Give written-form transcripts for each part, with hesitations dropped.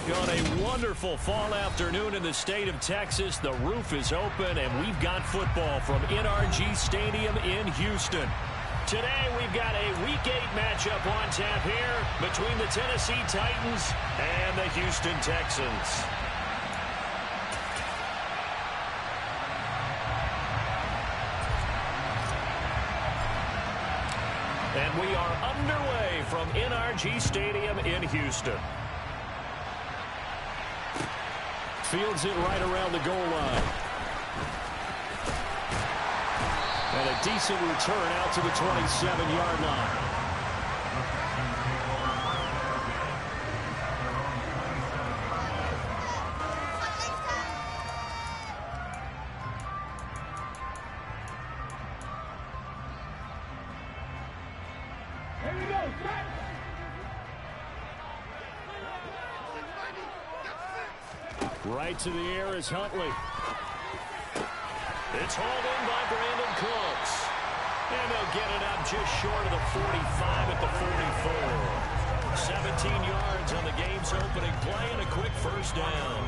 On a wonderful fall afternoon in the state of Texas, the roof is open, and we've got football from NRG Stadium in Houston. Today, we've got a Week 8 matchup on tap here between the Tennessee Titans and the Houston Texans. And we are underway from NRG Stadium in Houston. Fields it right around the goal line. And a decent return out to the 27-yard line. Right to the air is Huntley. It's hauled in by Brandon Cooks. And they'll get it up just short of the 45 at the 44. 17 yards on the game's opening play and a quick first down.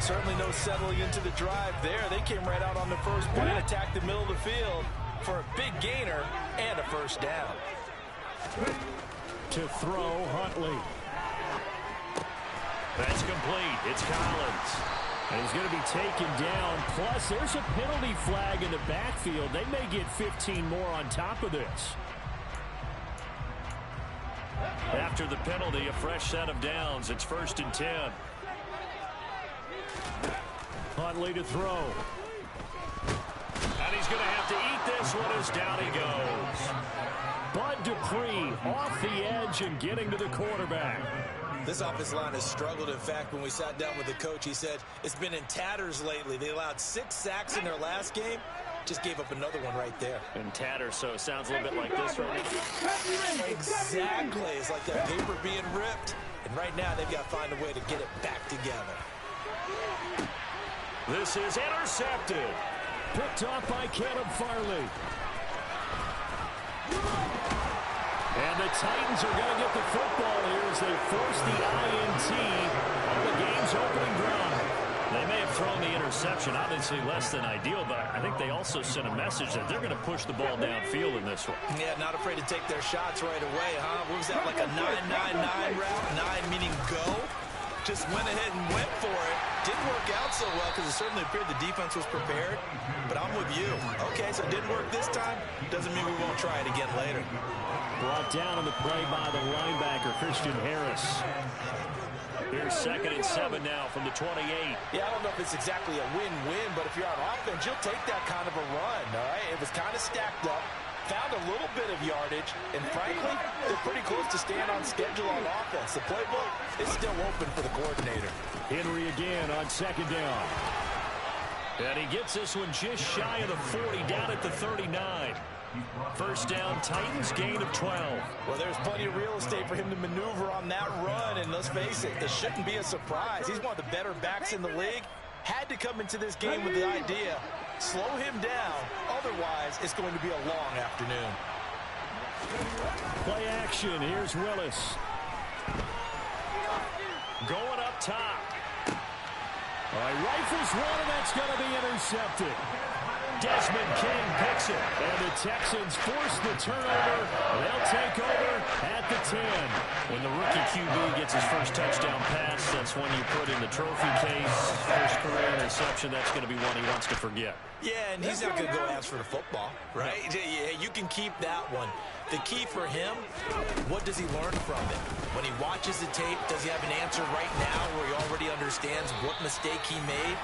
Certainly no settling into the drive there. They came right out on the first play and attacked the middle of the field for a big gainer and a first down. To throw, Huntley. That's complete. It's Collins. And he's going to be taken down. Plus, there's a penalty flag in the backfield. They may get 15 more on top of this. After the penalty, a fresh set of downs. It's 1st and 10. Huntley to throw. And he's going to have to eat this one as down he goes. Bud Dupree off the edge and getting to the quarterback. This offensive line has struggled. In fact, when we sat down with the coach, he said it's been in tatters lately. They allowed 6 sacks in their last game. Just gave up another one right there. In tatters, so it sounds a little bit like this right now. Exactly. It's like that paper being ripped. And right now, they've got to find a way to get it back together. This is intercepted. Picked off by Caleb Farley. And the Titans are going to get the football here as they force the INT on the game's opening drive. They may have thrown the interception, obviously less than ideal, but I think they also sent a message that they're going to push the ball downfield in this one. Yeah, not afraid to take their shots right away, huh? What was that, like a 9-9-9 route? 9 meaning go? Just went ahead and went for it. Didn't work out so well because it certainly appeared the defense was prepared. But I'm with you. Okay, so it didn't work this time. Doesn't mean we won't try it again later. Brought down on the play by the linebacker, Christian Harris. Here's 2nd and 7 now from the 28. Yeah, I don't know if it's exactly a win-win, but if you're on offense, you'll take that kind of a run, all right? It was kind of stacked up. Found a little bit of yardage, and frankly, they're pretty close to staying on schedule on offense. The playbook is still open for the coordinator. Henry again on 2nd down. And he gets this one just shy of the 40, down at the 39. First down, Titans, gain of 12. Well, there's plenty of real estate for him to maneuver on that run, and let's face it, it shouldn't be a surprise. He's one of the better backs in the league. Had to come into this game with the idea, slow him down, otherwise it's going to be a long afternoon. Play action, here's Willis. Going up top. All right, rifles one, and that's going to be intercepted. Desmond King picks it, and the Texans force the turnover. They'll take over at the 10. When the rookie QB gets his first touchdown pass, that's when you put in the trophy case. First career interception, that's going to be one he wants to forget. Yeah, and he's not going to go ask for the football, right? Yeah, you can keep that one. The key for him, what does he learn from it? When he watches the tape, does he have an answer right now where he already understands what mistake he made?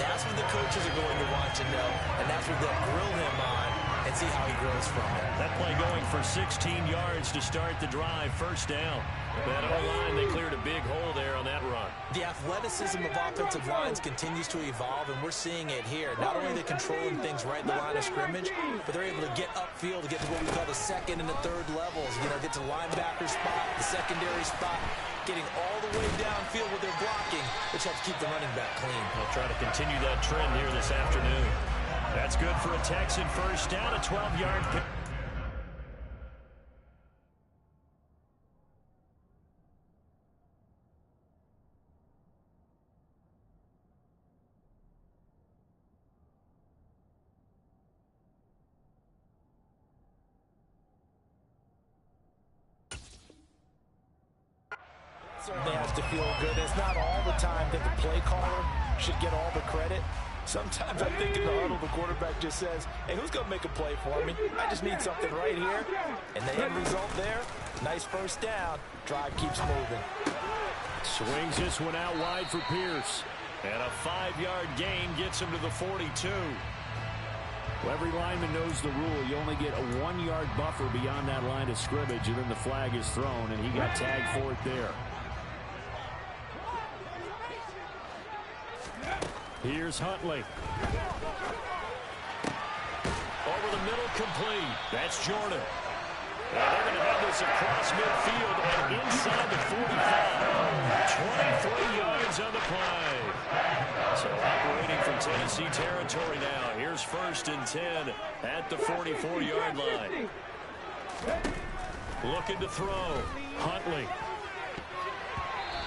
That's what the coaches are going to want to know, and that's what they'll grill him on and see how he grows from it. That play going for 16 yards to start the drive, first down. That O-line, they cleared a big hole there on that run. The athleticism of offensive lines continues to evolve, and we're seeing it here. Not only are they controlling things right in the line of scrimmage, but they're able to get upfield to get to what we call the 2nd and the 3rd levels. You know, get to the linebacker spot, the secondary spot, getting all the way downfield with their blocking, which helps keep the running back clean. They'll try to continue that trend here this afternoon. That's good for a Texan first down, a 12-yard pick. Certainly has to feel good. It's not all the time that the play caller should get all the credit. Sometimes I think in the huddle, the quarterback just says, hey, who's going to make a play for me? I just need something right here. And the end result there, nice first down. Drive keeps moving. Swings this one out wide for Pierce. And a 5-yard gain gets him to the 42. Well, every lineman knows the rule. You only get a 1-yard buffer beyond that line of scrimmage, and then the flag is thrown, and he got tagged for it there. Here's Huntley. Over the middle, complete. That's Jordan. And they're going to have this across midfield and inside the 45. 23 yards on the play. So operating from Tennessee territory now. Here's 1st and 10 at the 44-yard line. Looking to throw. Huntley.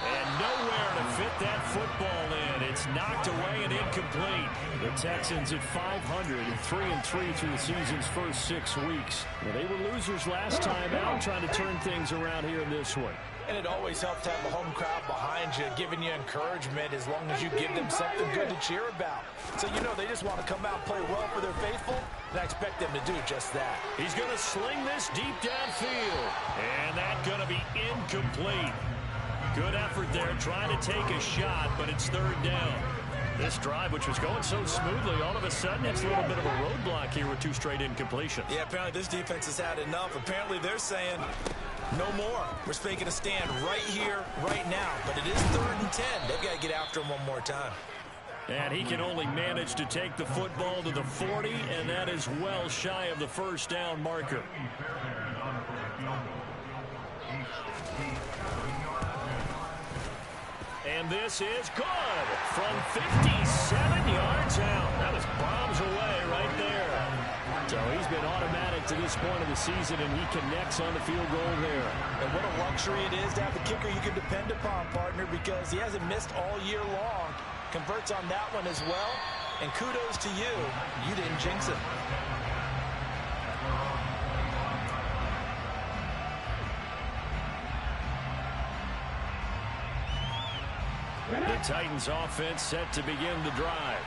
And nowhere to fit that football in. It's knocked away and incomplete. The Texans at 500 and 3-3 through the season's first 6 weeks. Well, they were losers last time out, trying to turn things around here in this one. And it always helps to have the home crowd behind you, giving you encouragement as long as you give them something good to cheer about. So, you know, they just want to come out and play well for their faithful, and I expect them to do just that. He's going to sling this deep downfield. And that's going to be incomplete. Good effort there, trying to take a shot, but it's 3rd down. This drive, which was going so smoothly, all of a sudden it's a little bit of a roadblock here with 2 straight incompletions. Yeah, apparently this defense has had enough. Apparently they're saying no more. We're making a stand right here, right now. But it is 3rd and 10. They've got to get after him one more time. And he can only manage to take the football to the 40, and that is well shy of the 1st down marker. And this is good from 57 yards out. That was bombs away right there. So he's been automatic to this point of the season, and he connects on the field goal there. And what a luxury it is to have a kicker you can depend upon, partner, because he hasn't missed all year long. Converts on that one as well. And kudos to you. You didn't jinx it. The Titans offense set to begin the drive.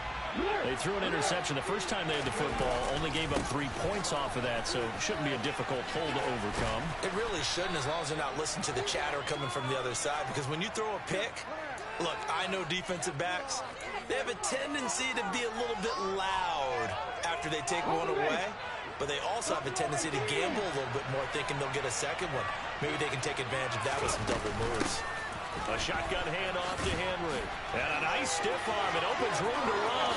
They threw an interception the first time they had the football, only gave up 3 points off of that, so it shouldn't be a difficult hole to overcome. It really shouldn't, as long as they're not listening to the chatter coming from the other side, because when you throw a pick, look, I know defensive backs, they have a tendency to be a little bit loud after they take one away, but they also have a tendency to gamble a little bit more, thinking they'll get a second one. Maybe they can take advantage of that with some double moves. A shotgun handoff to Henry. And a nice stiff arm. It opens room to run.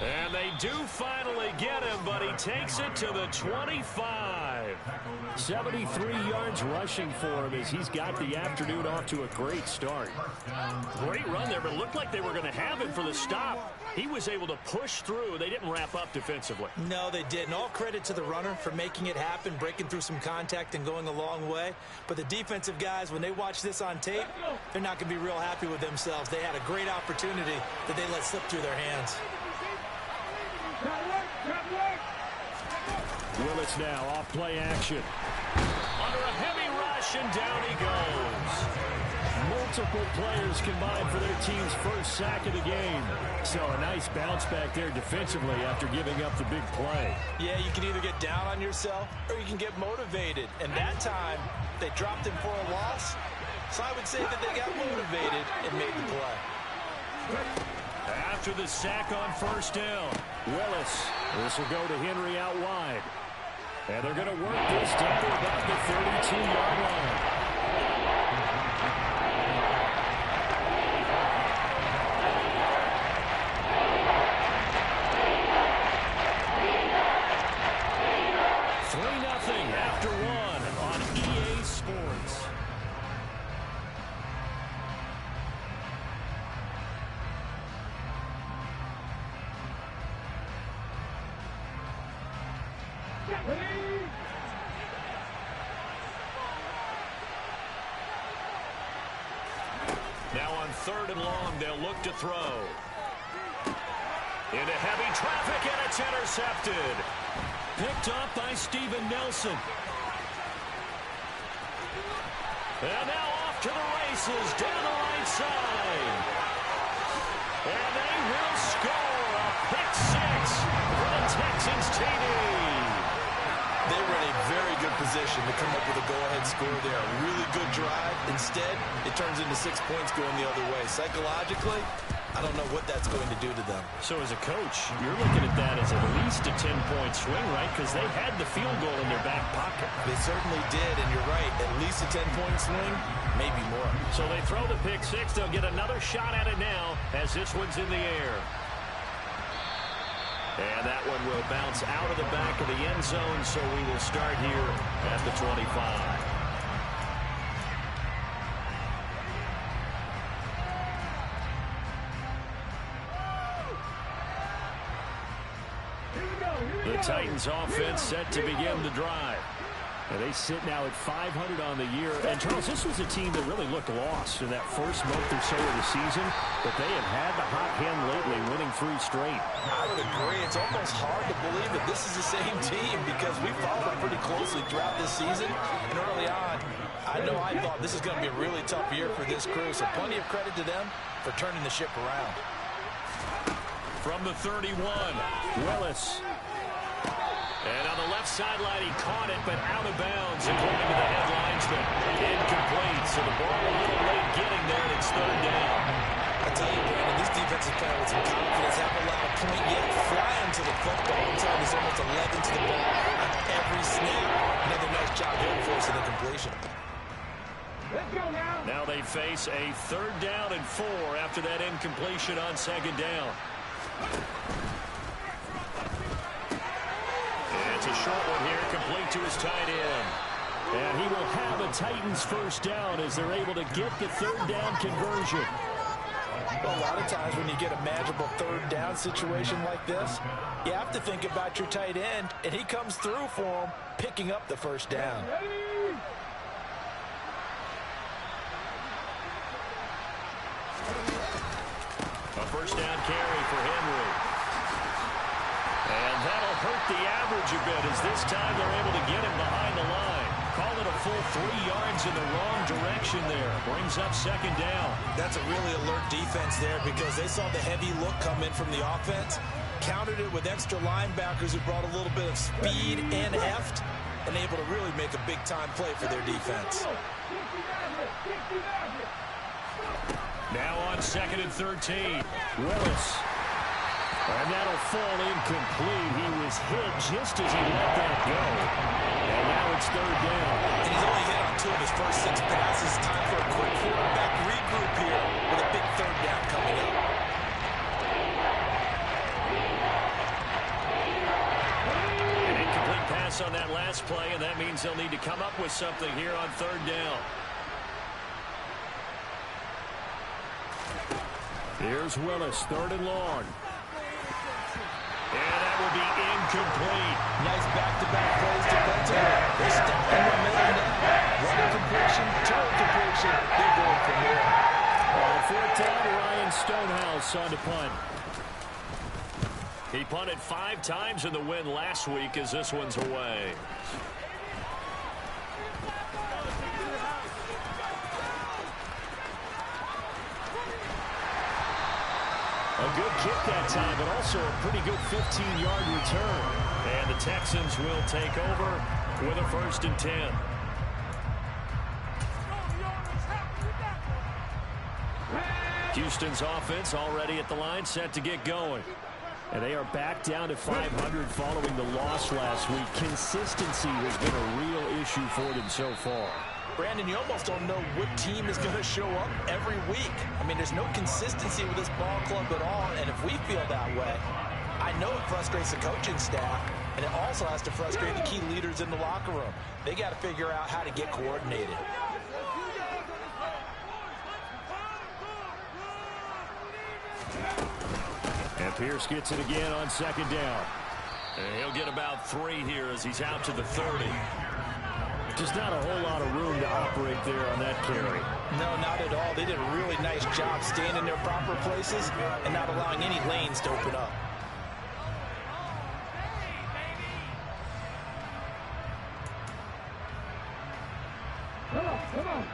And they do finally get him, but he takes it to the 25. 73 yards rushing for him as he's got the afternoon off to a great start. Great run there, but it looked like they were going to have him for the stop. He was able to push through. They didn't wrap up defensively. No, they didn't. All credit to the runner for making it happen, breaking through some contact and going a long way. But the defensive guys, when they watch this on tape, they're not going to be real happy with themselves. They had a great opportunity that they let slip through their hands. Willis now off play action. Under a heavy rush, and down he goes. Multiple players combined for their team's first sack of the game. So a nice bounce back there defensively after giving up the big play. Yeah, you can either get down on yourself or you can get motivated. And that time, they dropped him for a loss. So I would say that they got motivated and made the play. After the sack on first down, Willis. This will go to Henry out wide. And they're going to work this down to about the 32-yard line. After one on EA Sports. Now on 3rd and long, they'll look to throw. Into heavy traffic, and it's intercepted. Picked up by Steven Nelson. And now off to the races down the right side. And they will score a pick six for the Texans TD. They were in a very good position to come up with a go-ahead score there. A really good drive. Instead, it turns into 6 points going the other way. Psychologically, I don't know what that's going to do to them. So as a coach, you're looking at that as at least a 10-point swing, right? Because they had the field goal in their back pocket. They certainly did, and you're right. At least a 10-point swing, maybe more. So they throw the pick six. They'll get another shot at it now as this one's in the air. And that one will bounce out of the back of the end zone, so we will start here at the 25. The Titans offense set to begin the drive. And they sit now at 500 on the year. And, Charles, this was a team that really looked lost in that first month or so of the season. But they have had the hot hand lately, winning 3 straight. I would agree. It's almost hard to believe that this is the same team because we followed them pretty closely throughout this season. And early on, I thought this is going to be a really tough year for this crew. So plenty of credit to them for turning the ship around. From the 31, Willis. And on the left sideline, he caught it, but out of bounds, according to the head linesman. Incomplete, so the ball a little late getting there, and it's third down. I tell you, Brandon, these defensive players with some confidence haven't allowed a point yet. Flying to the football. I'm telling you, there's almost 11 to the ball on every snap. Another nice job here for us in the completion. Now they face a 3rd down and 4 after that incompletion on 2nd down. It's a short one here, complete to his tight end. And he will have a Titans first down as they're able to get the 3rd down conversion. Well, a lot of times when you get a manageable 3rd down situation like this, you have to think about your tight end, and he comes through for him, picking up the first down. A first down carry for Henry. And that'll hurt the average a bit as this time they're able to get him behind the line. Call it a full 3 yards in the wrong direction there. Brings up 2nd down. That's a really alert defense there because they saw the heavy look come in from the offense, countered it with extra linebackers who brought a little bit of speed and heft, and able to really make a big-time play for their defense. Now on 2nd and 13, Willis. And that'll fall incomplete. He was hit just as he let that go. And now it's 3rd down. And he's only hit on 2 of his first 6 passes. Time for a quick quarterback regroup here with a big 3rd down coming up. An incomplete pass on that last play, and that means they'll need to come up with something here on 3rd down. Here's Willis, 3rd and long. And that will be incomplete. Nice back-to-back plays defensively. They're stacking momentum now. 1 incompletion, 2 incompletion. They're going for more. On 4th down, Ryan Stonehouse on to punt. He punted 5 times in the win last week as this one's away. A good kick that time, but also a pretty good 15-yard return. And the Texans will take over with a 1st and 10. Houston's offense already at the line, set to get going. And they are back down to 500 following the loss last week. Consistency has been a real issue for them so far. Brandon, you almost don't know what team is going to show up every week. I mean, there's no consistency with this ball club at all, and if we feel that way, I know it frustrates the coaching staff, and it also has to frustrate the key leaders in the locker room. They got to figure out how to get coordinated. And Pierce gets it again on 2nd down. And he'll get about 3 here as he's out to the 30. Just not a whole lot of room to operate there on that carry. No, not at all. They did a really nice job staying in their proper places and not allowing any lanes to open up.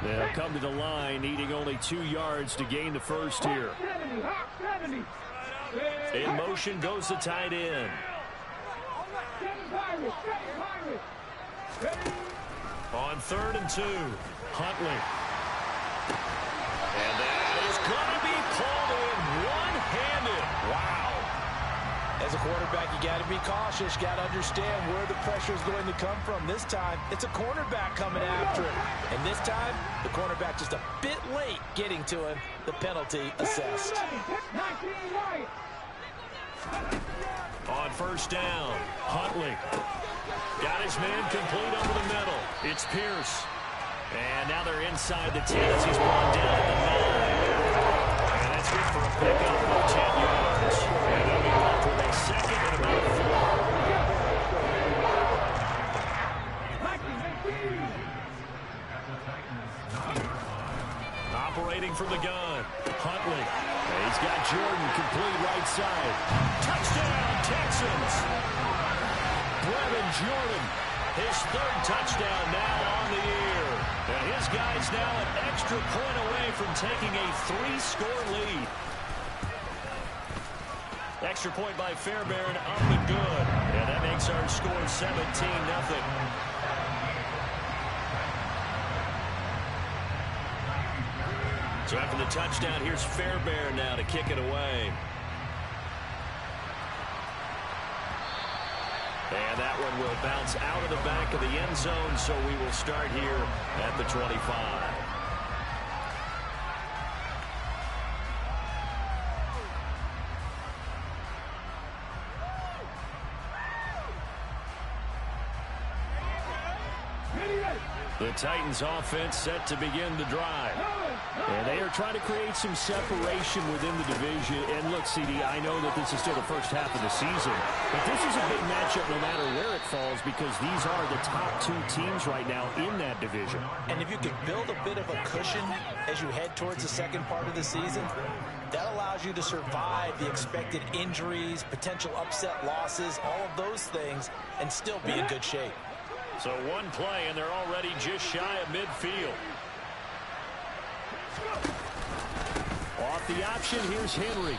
They'll come to the line, needing only 2 yards to gain the first here. In motion goes the tight end. On 3rd and 2, Huntley. And that is going to be called in one-handed. Wow. As a quarterback, you got to be cautious. You got to understand where the pressure is going to come from. This time, it's a cornerback coming after him. And this time, the cornerback just a bit late getting to him. The penalty assessed. On 1st down, Huntley. Got his man complete over the middle. It's Pierce. And now they're inside the 10 as he's brought down at the 9. And that's good for a pickup of 10 yards. And they'll be left with a second and about 4. Operating from the gun, Huntley. He's got Jordan complete right side. Touchdown, Texans. Brevin Jordan, his 3rd touchdown now on the year. And his guy's now an extra point away from taking a 3-score lead. Extra point by Fairbairn, up and good. And that makes our score 17-0. So after the touchdown, here's Fairbairn now to kick it away. And that one will bounce out of the back of the end zone, so we will start here at the 25. The Titans offense set to begin the drive. And they are trying to create some separation within the division. And look, CD, I know that this is still the first half of the season, but this is a big matchup no matter where it falls because these are the top 2 teams right now in that division. And if you can build a bit of a cushion as you head towards the second part of the season, that allows you to survive the expected injuries, potential upset losses, all of those things, and still be in good shape. So one play, and they're already just shy of midfield. Off the option, here's Henry.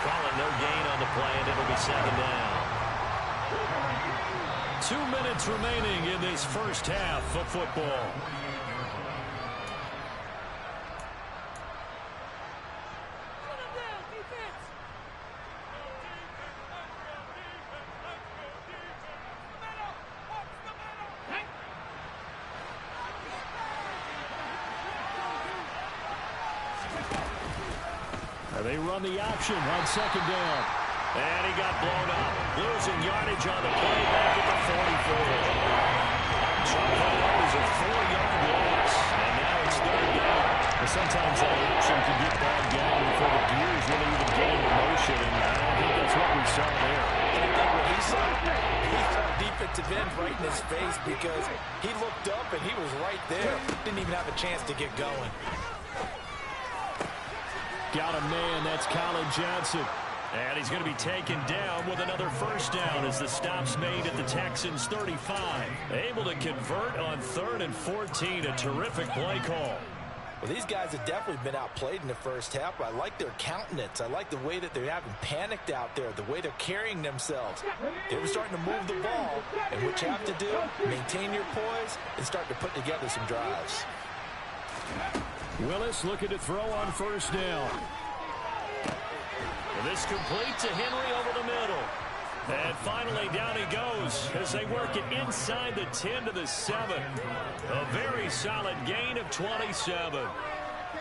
Calling no gain on the play, and it'll be 2nd down. 2 minutes remaining in this first half of football. They run the option on 2nd down. And he got blown up. Losing yardage on the play back at the 44. So that was a 4-yard loss. And now it's 3rd down. But sometimes that option can get bogged down before the gears really even gain the motion. And I don't think that's what we saw there. And I think what he saw defensive end right in his face because he looked up and he was right there. Didn't even have a chance to get going. Got a man, that's Colin Johnson. And he's going to be taken down with another 1st down as the stop's made at the Texans 35. Able to convert on 3rd and 14, a terrific play call. Well, these guys have definitely been outplayed in the first half. I like their countenance. I like the way that they haven't panicked out there, the way they're carrying themselves. They were starting to move the ball, and what you have to do, maintain your poise and start to put together some drives. Willis looking to throw on 1st down. And this complete to Henry over the middle. And finally down he goes as they work it inside the 10 to the 7. A very solid gain of 27.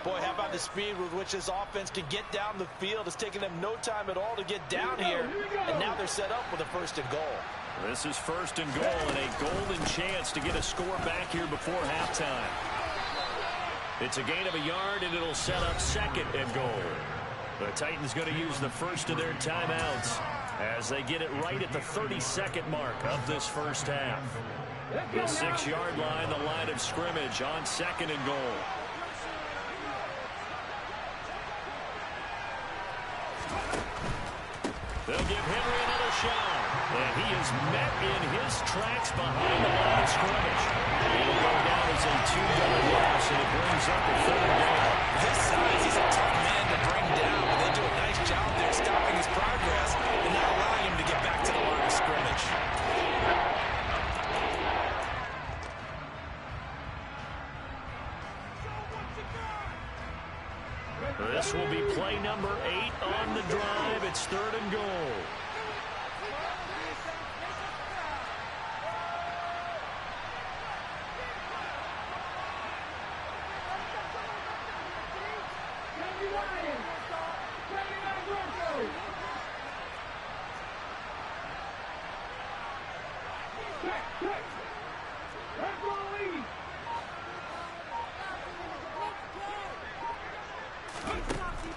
Boy, how about the speed with which this offense can get down the field? It's taken them no time at all to get down here. And now they're set up with a 1st and goal. This is 1st and goal and a golden chance to get a score back here before halftime. It's a gain of a yard, and it'll set up 2nd and goal. The Titans going to use the first of their timeouts as they get it right at the 32nd mark of this first half. The 6-yard line, the line of scrimmage on 2nd and goal. They'll give Henry another shot. And he is met in his tracks behind the line of scrimmage. It'll go down as a 2-yard loss, and it brings up a 3rd down. His size, he's a tough man to bring down, but they do a nice job there stopping his progress and not allowing him to get back to the line of scrimmage. This will be play number 8 on the drive. It's 3rd and goal.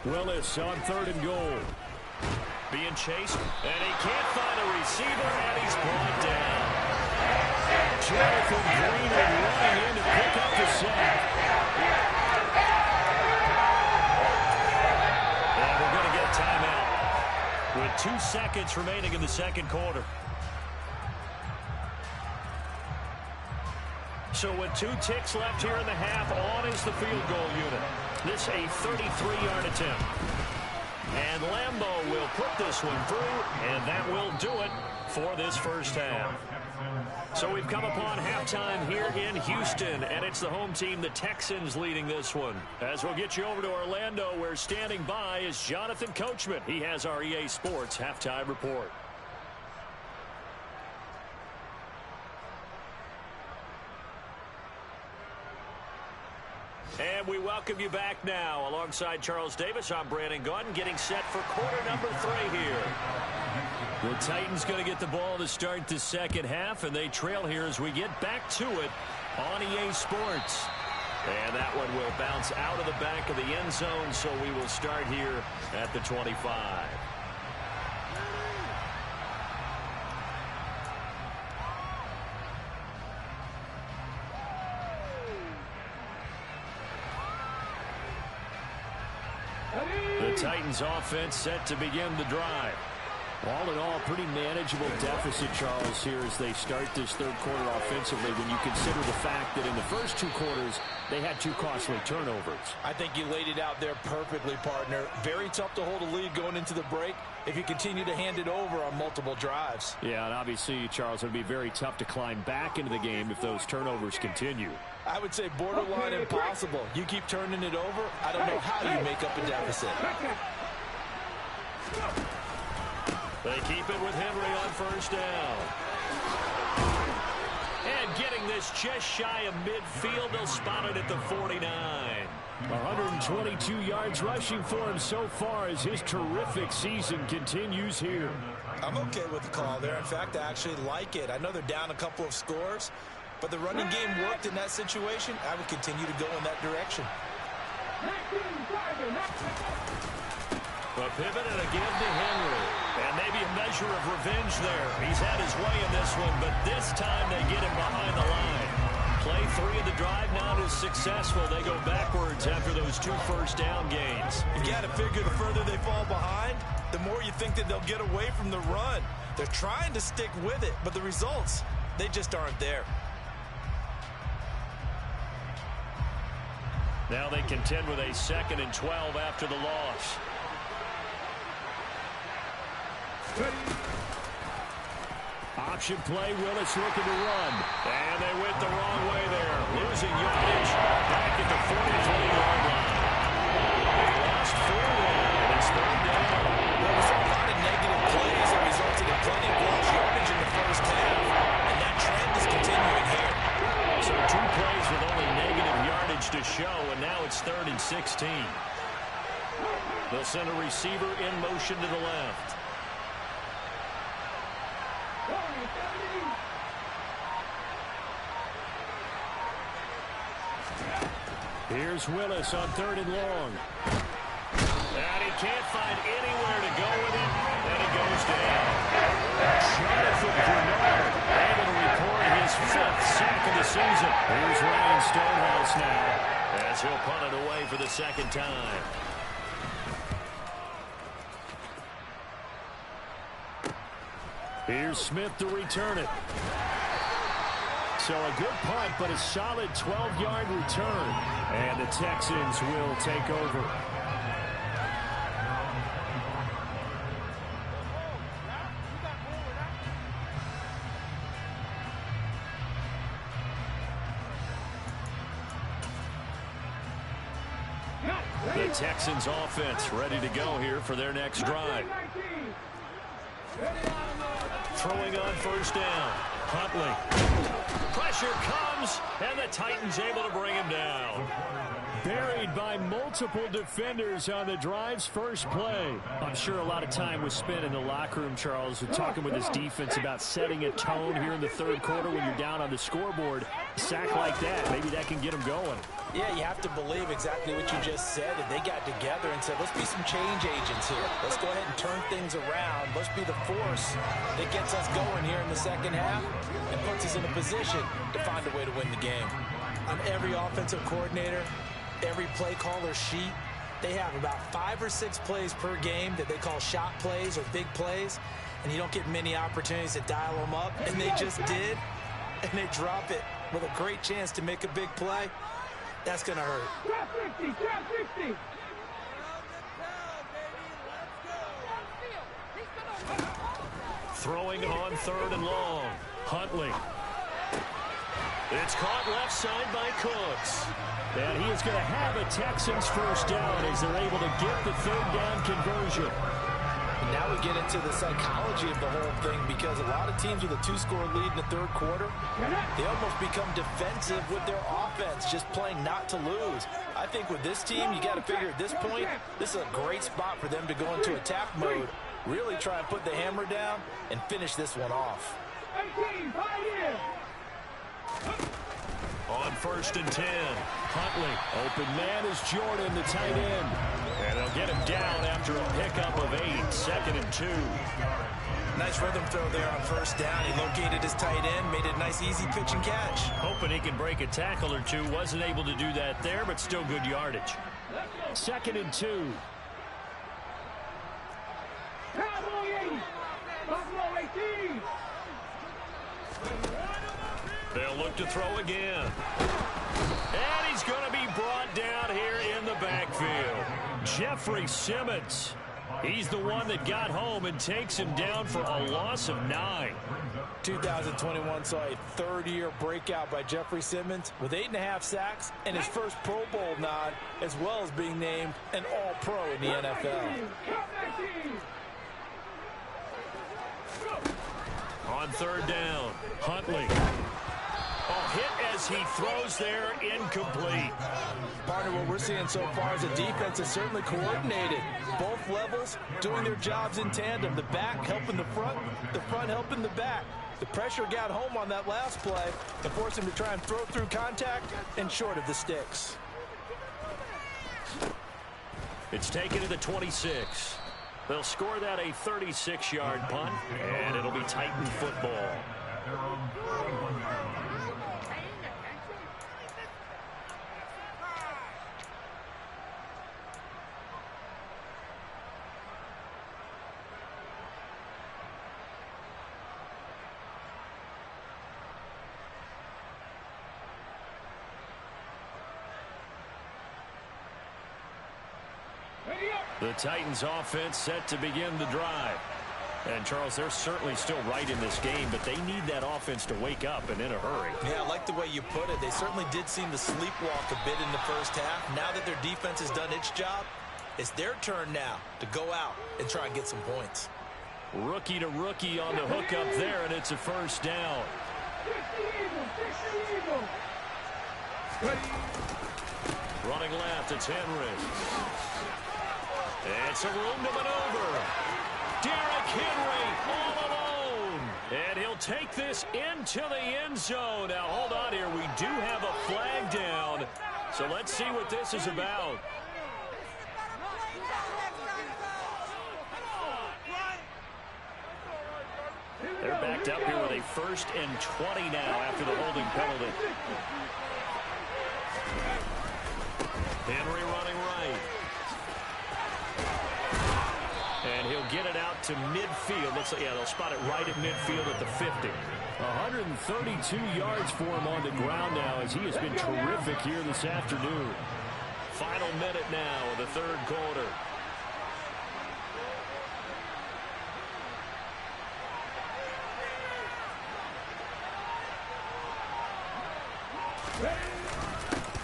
Willis on 3rd and goal. Being chased, and he can't find a receiver, and he's brought down. Jonathan Greenwood running in to pick up the sack. And we're going to get a timeout with 2 seconds remaining in the 2nd quarter. So with 2 ticks left here in the half, on is the field goal unit. This a 33-yard attempt. And Lambeau will put this one through, and that will do it for this first half. So we've come upon halftime here in Houston, and it's the home team, the Texans, leading this one. As we'll get you over to Orlando, where standing by is Jonathan Coachman. He has our EA Sports halftime report. And we welcome you back now. Alongside Charles Davis, I'm Brandon Gaudin, getting set for quarter number 3 here. The Titans going to get the ball to start the 2nd half, and they trail here as we get back to it on EA Sports. And that one will bounce out of the back of the end zone, so we will start here at the 25. The Titans offense set to begin the drive. All in all, pretty manageable deficit, Charles, here as they start this 3rd quarter offensively when you consider the fact that in the first 2 quarters, they had 2 costly turnovers. I think you laid it out there perfectly, partner. Very tough to hold a lead going into the break if you continue to hand it over on multiple drives. Yeah, and obviously, Charles, it would be very tough to climb back into the game if those turnovers continue. I would say borderline impossible. You keep turning it over, I don't know how you make up a deficit. They keep it with Henry on 1st down. And getting this just shy of midfield, they'll spot it at the 49. 122 yards rushing for him so far as his terrific season continues here. I'm okay with the call there. In fact, I actually like it. I know they're down a couple of scores, but the running game worked in that situation. I would continue to go in that direction. A pivot and a give to Henry. And maybe a measure of revenge there. He's had his way in this one, but this time they get him behind the line. Play 3 of the drive not as successful. They go backwards after those 2 first down gains. You got to figure the further they fall behind, the more you think that they'll get away from the run. They're trying to stick with it, but the results, they just aren't there. Now they contend with a 2nd and 12 after the loss. Option play, Willis looking to run. And they went the wrong way there. Losing yardage back at the 43-yard line. They lost 4 and it's 3rd down. There was a lot of negative plays that resulted in plenty of lost yardage in the first half. And that trend is continuing here. So 2 plays with only negative yardage to show, and now it's 3rd and 16. They'll send a receiver in motion to the left. Here's Willis on 3rd and long. And he can't find anywhere to go with it, and he goes down. Jonathan Bernard able to record his 5th sack of the season. Here's Ryan Stonehouse now as he'll punt it away for the 2nd time. Here's Smith to return it. So a good punt, but a solid 12-yard return. And the Texans will take over. The Texans offense ready to go here for their next drive. Throwing on first down. Huntley. Pressure comes, and the Titans able to bring him down. Buried by multiple defenders on the drive's first play. I'm sure a lot of time was spent in the locker room, Charles, talking with his defense about setting a tone here in the third quarter when you're down on the scoreboard. A sack like that, maybe that can get him going. Yeah, you have to believe exactly what you just said. And they got together and said, let's be some change agents here. Let's go ahead and turn things around. Let's be the force that gets us going here in the second half and puts us in a position to find a way to win the game. On every offensive coordinator, every play caller sheet, they have about 5 or 6 plays per game that they call shot plays or big plays, and you don't get many opportunities to dial them up, and they just did, and they drop it with a great chance to make a big play. That's going to hurt. Trap 60, trap 60. Throwing on third and long. Huntley. It's caught left side by Cooks. And he is going to have a Texans first down as they're able to get the third down conversion. And now we get into the psychology of the whole thing, because a lot of teams with a 2-score lead in the third quarter, they almost become defensive with their offense, just playing not to lose. I think with this team, you got to figure at this point, this is a great spot for them to go into attack mode, really try and put the hammer down and finish this one off. 18, right here. On first and 10, Huntley. Open man is Jordan, the tight end. And they'll get him down after a pickup of 8, 2nd and 2. Nice rhythm throw there on first down. He located his tight end, made it a nice easy pitch and catch. Hoping he can break a tackle or two. Wasn't able to do that there, but still good yardage. 2nd and 2. They'll look to throw again. And he's going to be brought down here in the backfield. Jeffrey Simmons. He's the one that got home and takes him down for a loss of 9. 2021 saw a third-year breakout by Jeffrey Simmons with 8.5 sacks and his first Pro Bowl nod, as well as being named an All-Pro in the NFL. On third down, Huntley. A hit as he throws there, incomplete. Partner, what we're seeing so far is the defense is certainly coordinated. Both levels doing their jobs in tandem. The back helping the front helping the back. The pressure got home on that last play and forced him to try and throw through contact and short of the sticks. It's taken to the 26. They'll score that a 36-yard punt, and it'll be Titan football. The Titans offense set to begin the drive. And, Charles, they're certainly still right in this game, but they need that offense to wake up and in a hurry. Yeah, I like the way you put it. They certainly did seem to sleepwalk a bit in the first half. Now that their defense has done its job, it's their turn now to go out and try and get some points. Rookie to rookie on the hookup there, and it's a first down. Running left, it's Henry. It's a room to maneuver. Derrick Henry all alone. And he'll take this into the end zone. Now, hold on here. We do have a flag down. So let's see what this is about. They're backed up here with a 1st and 20 now after the holding penalty. Henry running right. And he'll get it out to midfield. Looks like, yeah, they'll spot it right at midfield at the 50. 132 yards for him on the ground now as he has been terrific here this afternoon. Final minute now of the third quarter.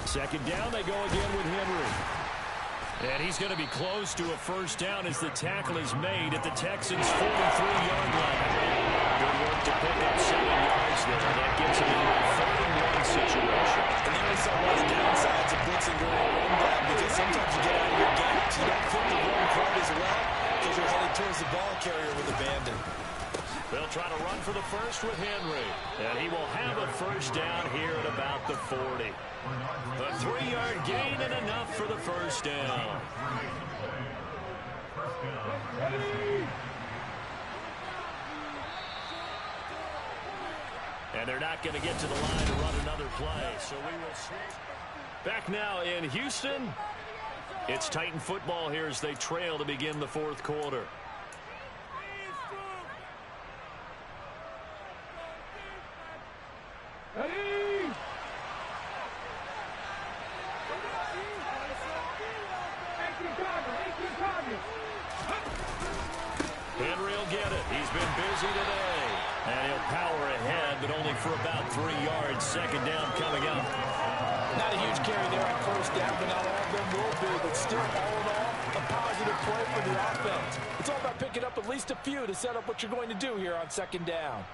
Second down, they go again with Henry. And he's going to be close to a first down as the tackle is made at the Texans' 43-yard line. Good work to pick up 7 yards there. That gets him into a 3rd-and-1 situation. And there is some of the downsides of blitzing during a run down because sometimes you get out of your gaps. You don't fit the run quite as well because you're headed towards the ball carrier with abandon. They'll try to run for the first with Henry. And he will have a first down here at about the 40. A 3-yard gain and enough for the first down. And they're not going to get to the line to run another play. So we will switch. Back now in Houston. It's Titan football here as they trail to begin the 4th quarter. Henry will get it. He's been busy today. And he'll power ahead, but only for about 3 yards. Second down coming up. Not a huge carry there on first down, but not all of them will be. But still, all in all, a positive play for the offense. It's all about picking up at least a few to set up what you're going to do here on second down.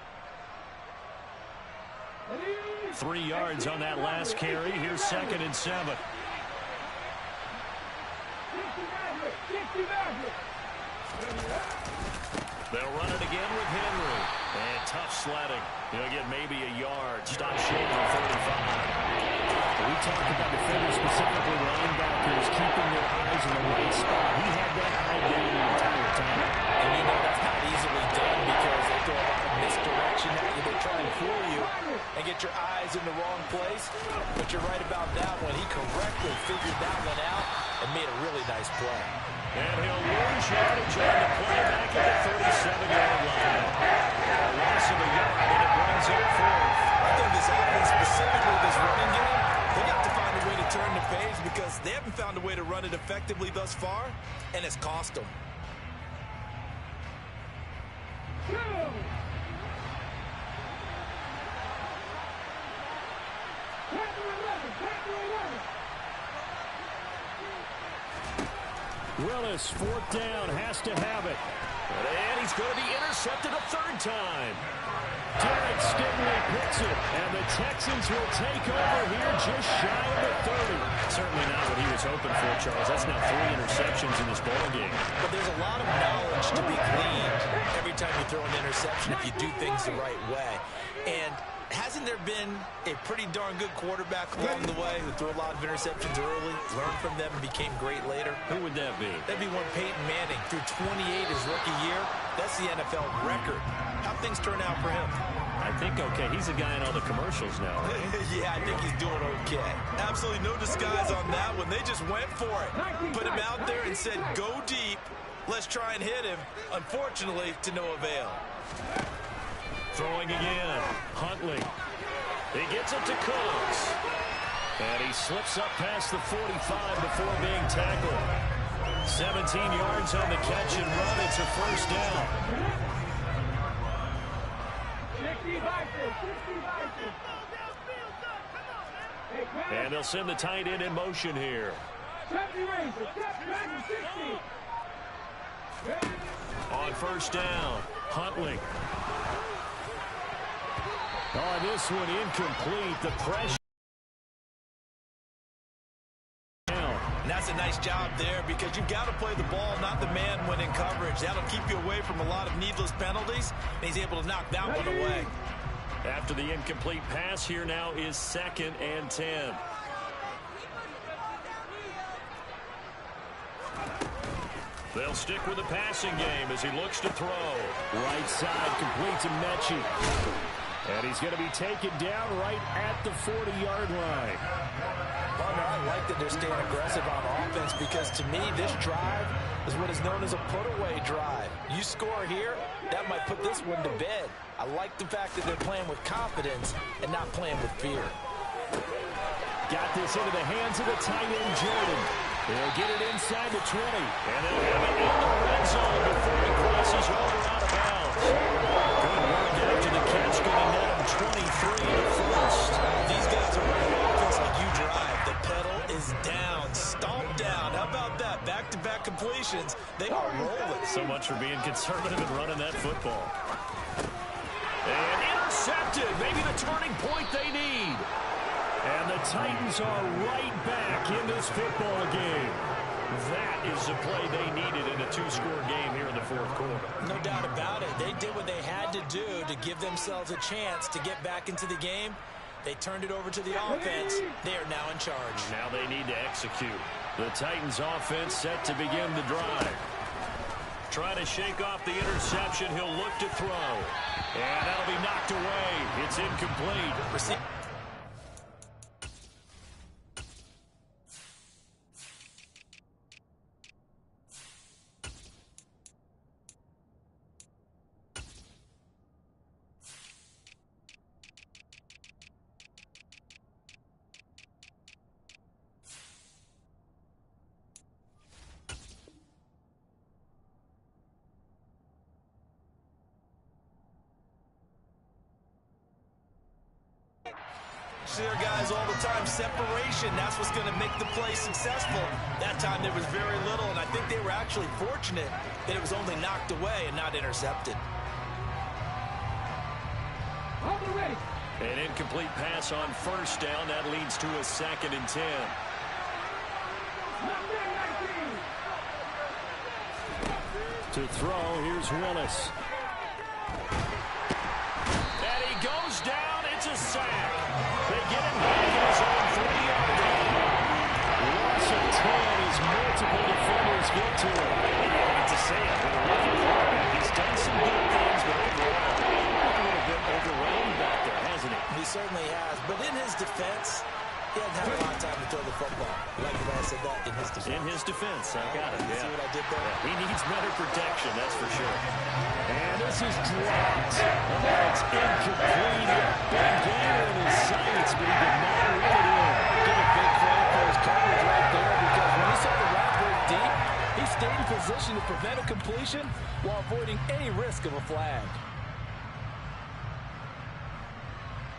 3 yards on that last carry. Here's 2nd and 7. They'll run it again with Henry. And tough sledding. He'll get maybe a yard. Stop short of 35. We talked about defenders, specifically linebackers, keeping their eyes in the right spot. He had that eye down the entire time. And you know that's not easily done because they throw a lot of misdirection at you. They try and fool you and get your eyes in the wrong place. But you're right about that one. He correctly figured that one out and made a really nice play. And he'll lose yardage on the play back at the 37-yard line. A loss of a yard, and it brings up 4th. I think this offense, specifically this running game, they have to find a way to turn the page because they haven't found a way to run it effectively thus far, and it's cost them. Willis, 4th down, has to have it. And he's going to be intercepted a 3rd time. Derek Stingley picks it, and the Texans will take over here just shy of the 30. Certainly not what he was hoping for, Charles. That's now 3 interceptions in this ballgame. But there's a lot of knowledge to be gleaned every time you throw an interception if you do things the right way. And hasn't there been a pretty darn good quarterback along the way who threw a lot of interceptions early, learned from them, and became great later? Who would that be? That'd be one Peyton Manning. Threw 28 his rookie year. That's the NFL record. How'd things turn out for him? I think okay. He's a guy in all the commercials now, right? Yeah, I think he's doing okay. Absolutely no disguise on that one. They just went for it. Put him out there and said, go deep. Let's try and hit him. Unfortunately, to no avail. Throwing again. Huntley. He gets it to Cooks. And he slips up past the 45 before being tackled. 17 yards on the catch and run. It's a first down. And they'll send the tight end in motion here. On first down, Huntley. Oh, this one incomplete. The pressure. And that's a nice job there because you've got to play the ball, not the man when in coverage. That'll keep you away from a lot of needless penalties. And he's able to knock that one away. After the incomplete pass, here now is 2nd and 10. They'll stick with the passing game as he looks to throw. Right side complete to Mechie. And he's going to be taken down right at the 40-yard line. Partner, I like that they're staying aggressive on offense because, to me, this drive is what is known as a put-away drive. You score here, that might put this one to bed. I like the fact that they're playing with confidence and not playing with fear. Got this into the hands of the tight end, Jordan. They'll get it inside the 20. And they'll have it in the red zone before he crosses over out of bounds. Good work after the catch, getting down 23 to first. These guys are running offense like you drive. The pedal is down, stomped down. How about that? Back-to-back completions. They are rolling. So much for being conservative and running that football. And intercepted. Maybe the turning point they need. And the Titans are right back in this football game. That is the play they needed in a two-score game here in the fourth quarter. No doubt about it. They did what they had to do to give themselves a chance to get back into the game. They turned it over to the offense. They are now in charge. Now they need to execute. The Titans offense set to begin the drive. Trying to shake off the interception. He'll look to throw. And that'll be knocked away. It's incomplete. See our guys all the time. Separation, that's what's going to make the play successful. That time there was very little, and I think they were actually fortunate that it was only knocked away and not intercepted. An incomplete pass on first down. That leads to a 2nd and 10. To throw, here's Willis. And he goes down. It's a sack. They get him back in his own 30-yard line. Loss of 10 as multiple defenders get to him. To say it, with a rookie quarterback, he's done some good things, but overall, a little bit overwhelmed back there, hasn't he? He certainly has, but in his defense, he hasn't had a lot of time to throw the football. Like the man said that, in his defense. In his defense, I got it. See what I did there? Yeah, he needs better protection, that's for sure. And this is dropped. It's incomplete. Big gain in his sights, but he did not run it in. Give a big credit for his coverage right there, because when he saw the route go deep, he stayed in position to prevent a completion while avoiding any risk of a flag.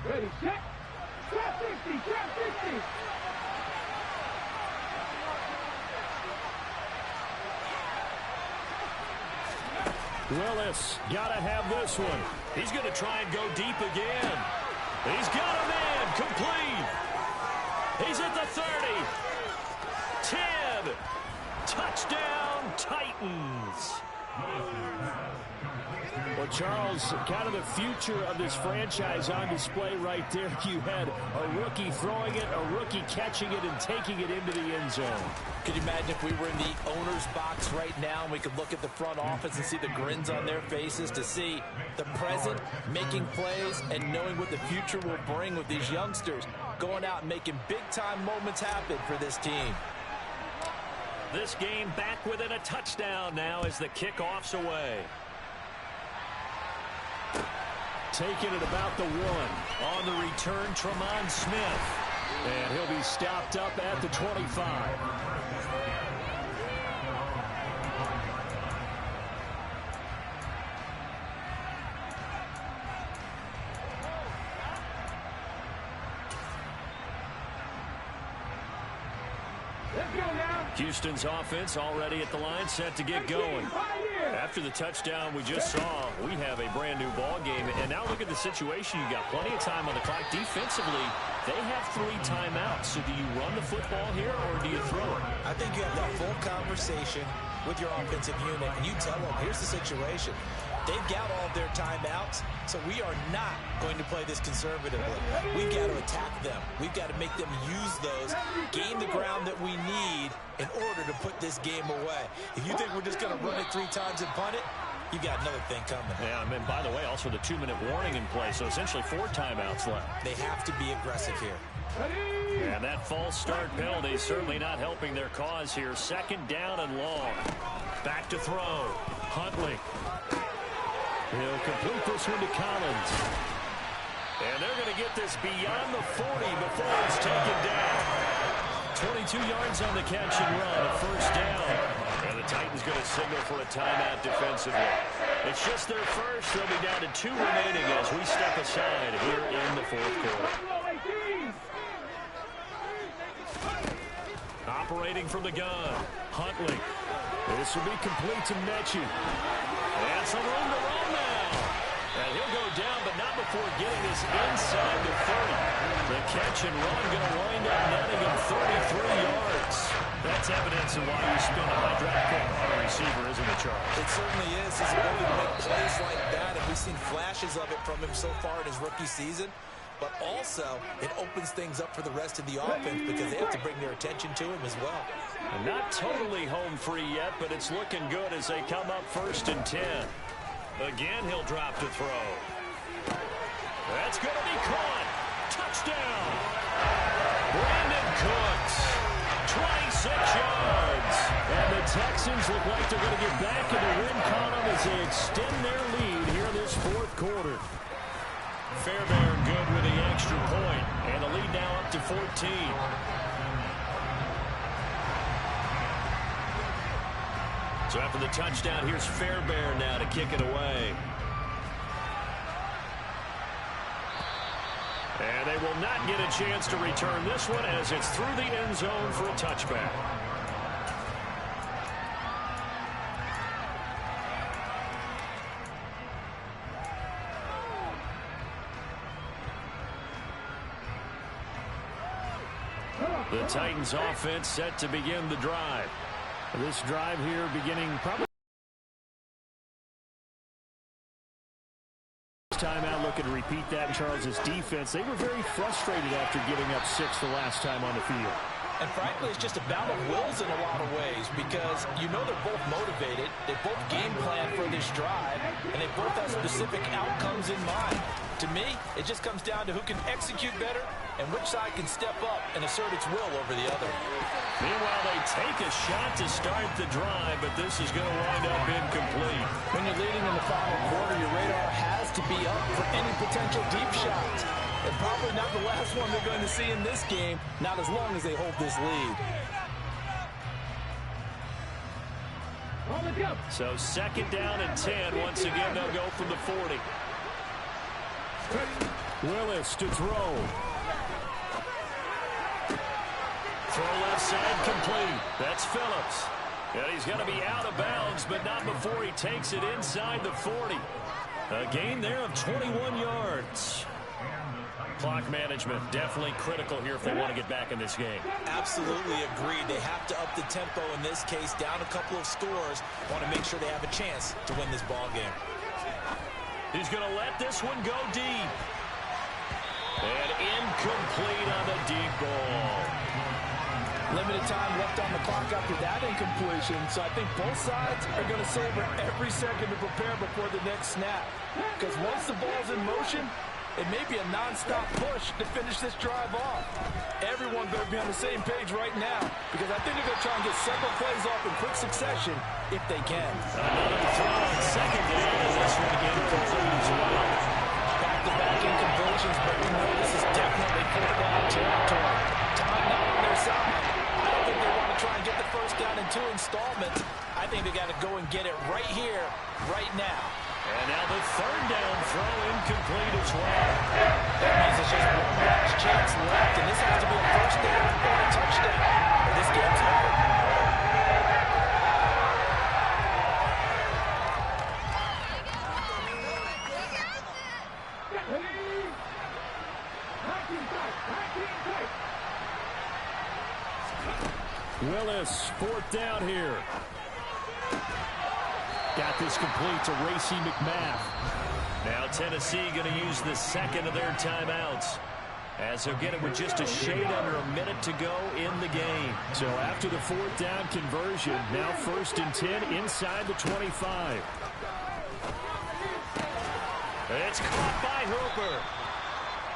Ready, set. Trap 60, trap 60. Willis, gotta have this one. He's going to try and go deep again. He's got a man, complete. He's at the 30. 10. Touchdown, Titans. Well, Charles, kind of the future of this franchise on display right there. You had a rookie throwing it, a rookie catching it, and taking it into the end zone. Could you imagine if we were in the owner's box right now and we could look at the front office and see the grins on their faces, to see the present making plays and knowing what the future will bring with these youngsters going out and making big-time moments happen for this team. This game back within a touchdown now as the kickoff's away. Taking it about the 1. On the return, Tremont Smith. And he'll be stopped up at the 25. Houston's offense already at the line, set to get going. After the touchdown we just saw, we have a brand new ball game. And now look at the situation. You got plenty of time on the clock. Defensively, they have 3 timeouts. So do you run the football here or do you throw it? I think you have that full conversation with your offensive unit, and you tell them, here's the situation. They've got all of their timeouts, so we are not going to play this conservatively. We've got to attack them. We've got to make them use those, gain the ground that we need in order to put this game away. If you think we're just going to run it 3 times and punt it, you got another thing coming. Yeah, and by the way, also the 2-minute warning in play, so essentially 4 timeouts left. They have to be aggressive here. And that false start penalty certainly not helping their cause here. 2nd down and long. Back to throw. Huntley. He'll complete this one to Collins. And they're going to get this beyond the 40 before it's taken down. 22 yards on the catch and run, a 1st down. And the Titans going to signal for a timeout defensively. It's just their first. They'll be down to 2 remaining as we step aside here in the 4th quarter. Operating from the gun, Huntley. This will be complete to Mechie. And some room to run now. And he'll go down, but not before getting this inside the 30. The catch and run going to wind up netting him 33 yards. That's evidence of why you spend a high draft pick on a receiver, isn't it, Charles? It certainly is. His ability to make plays like that, and we've seen flashes of it from him so far in his rookie season. But also, it opens things up for the rest of the offense because they have to bring their attention to him as well. And not totally home free yet, but it's looking good as they come up 1st and 10. Again, he'll drop to throw. That's going to be caught. Touchdown. Brandon Cooks, 26 yards. And the Texans look like they're going to get back in the win column as they extend their lead here in this 4th quarter. Fairbairn good with the extra point, and the lead now up to 14. So after the touchdown, here's Fairbairn now to kick it away. And they will not get a chance to return this one as it's through the end zone for a touchback. The Titans offense set to begin the drive. This drive here beginning probably timeout, looking to repeat that in Charles's defense. They were very frustrated after giving up 6 the last time on the field. And frankly, it's just a battle of wills in a lot of ways because you know they're both motivated. They both game plan for this drive, and they both have specific outcomes in mind. To me, it just comes down to who can execute better and which side can step up and assert its will over the other. Meanwhile, they take a shot to start the drive, but this is going to wind up incomplete. When you're leading in the final quarter, your radar has to be up for any potential deep shots. And probably not the last one they're going to see in this game, not as long as they hold this lead. So 2nd down and 10. Once again, they'll go from the 40. Willis to throw. Throw left side complete. That's Phillips. And he's going to be out of bounds, but not before he takes it inside the 40. A gain there of 21 yards. Clock management definitely critical here if they want to get back in this game. Absolutely agreed. They have to up the tempo in this case, down a couple of scores. Want to make sure they have a chance to win this ball game. He's going to let this one go deep. And incomplete on the deep ball. Limited time left on the clock after that incompletion, so I think both sides are going to savor every second to prepare before the next snap. Because once the ball's in motion, it may be a non-stop push to finish this drive off. Everyone better be on the same page right now because I think they're going to try and get several plays off in quick succession if they can. Another throw on 2nd down, and this one again complete as well. Back-to-back incompletions, but we know this is definitely 4th down territory. Time not on their side. I don't think they want to try and get the 1st down in 2 installments. I think they got to go and get it right here, right now. And now the 3rd down throw incomplete as well. That means it's just one last chance left, and this has to be a 1st down or a touchdown. Or this game's over. Willis, 4th down here. Got this complete to Racey McMath. Now Tennessee going to use the 2nd of their timeouts as they'll get it with just a shade under a minute to go in the game. So after the 4th down conversion, now 1st and 10 inside the 25. It's caught by Hooper.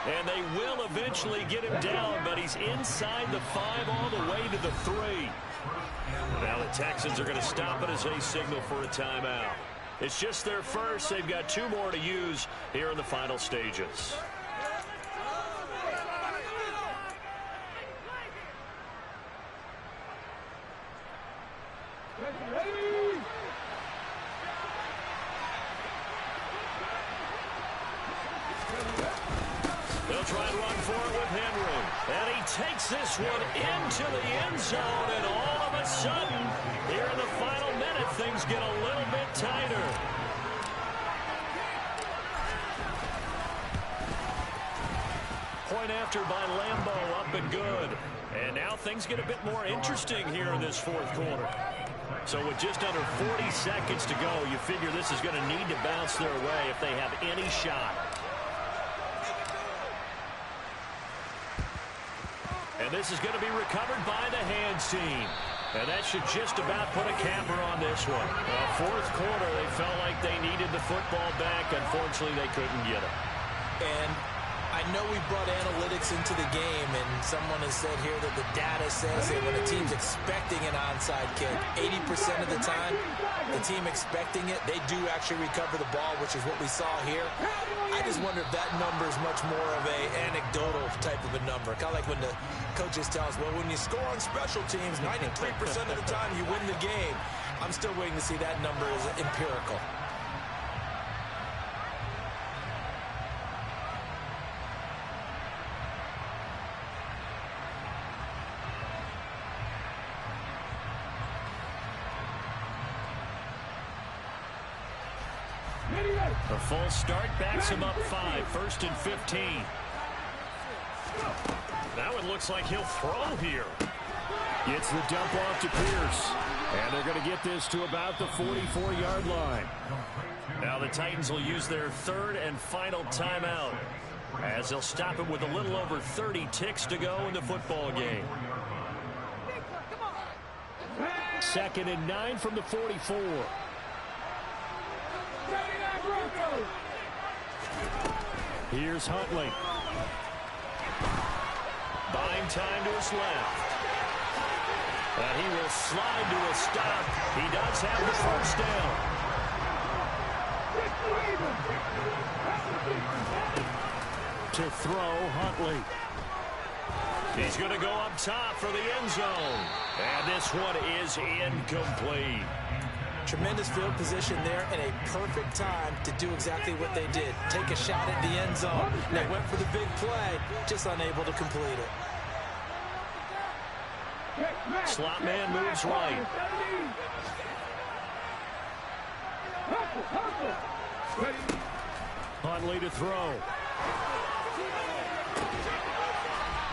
And they will eventually get him down, but he's inside the 5 all the way to the 3. Now the Texans are going to stop it as they signal for a timeout. It's just their first. They've got 2 more to use here in the final stages. They'll try and run for it with Henry. And he takes this one into the end zone. And all of a sudden, here in the final minute, things get a little bit tighter. Point after by Lambeau, up and good. And now things get a bit more interesting here in this 4th quarter. So with just under 40 seconds to go, you figure this is going to need to bounce their way if they have any shot. And this is going to be recovered by the hands team. And that should just about put a capper on this one. 4th quarter, they felt like they needed the football back. Unfortunately, they couldn't get it. And I know we brought analytics into the game, and someone has said here that the data says that when a team's expecting an onside kick, 80% of the time, the team expecting it, they do actually recover the ball, which is what we saw here. I just wonder if that number is much more of a anecdotal type of a number. Kind of like when the coaches tell us, well, when you score on special teams, 93% of the time you win the game. I'm still waiting to see that number is empirical. A full start backs him up 5, 1st and 15. Now it looks like he'll throw here. Gets the dump off to Pierce. And they're going to get this to about the 44-yard line. Now the Titans will use their 3rd and final timeout, as they'll stop it with a little over 30 ticks to go in the football game. 2nd and 9 from the 44. Here's Huntley. Buying time to his left. And he will slide to a stop. He does have the 1st down. To throw, Huntley. He's going to go up top for the end zone. And this one is incomplete. Tremendous field position there and a perfect time to do exactly what they did. Take a shot at the end zone. They went for the big play, just unable to complete it. Slot man moves right. Huntley to throw.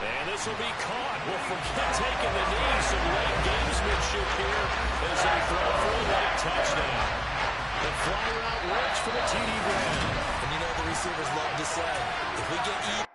And this will be caught. We'll forget taking the knee. Some late gamesmanship here as they throw for a late touchdown. The fly route works for the TD Brown. And you know the receivers love to say, if we get even.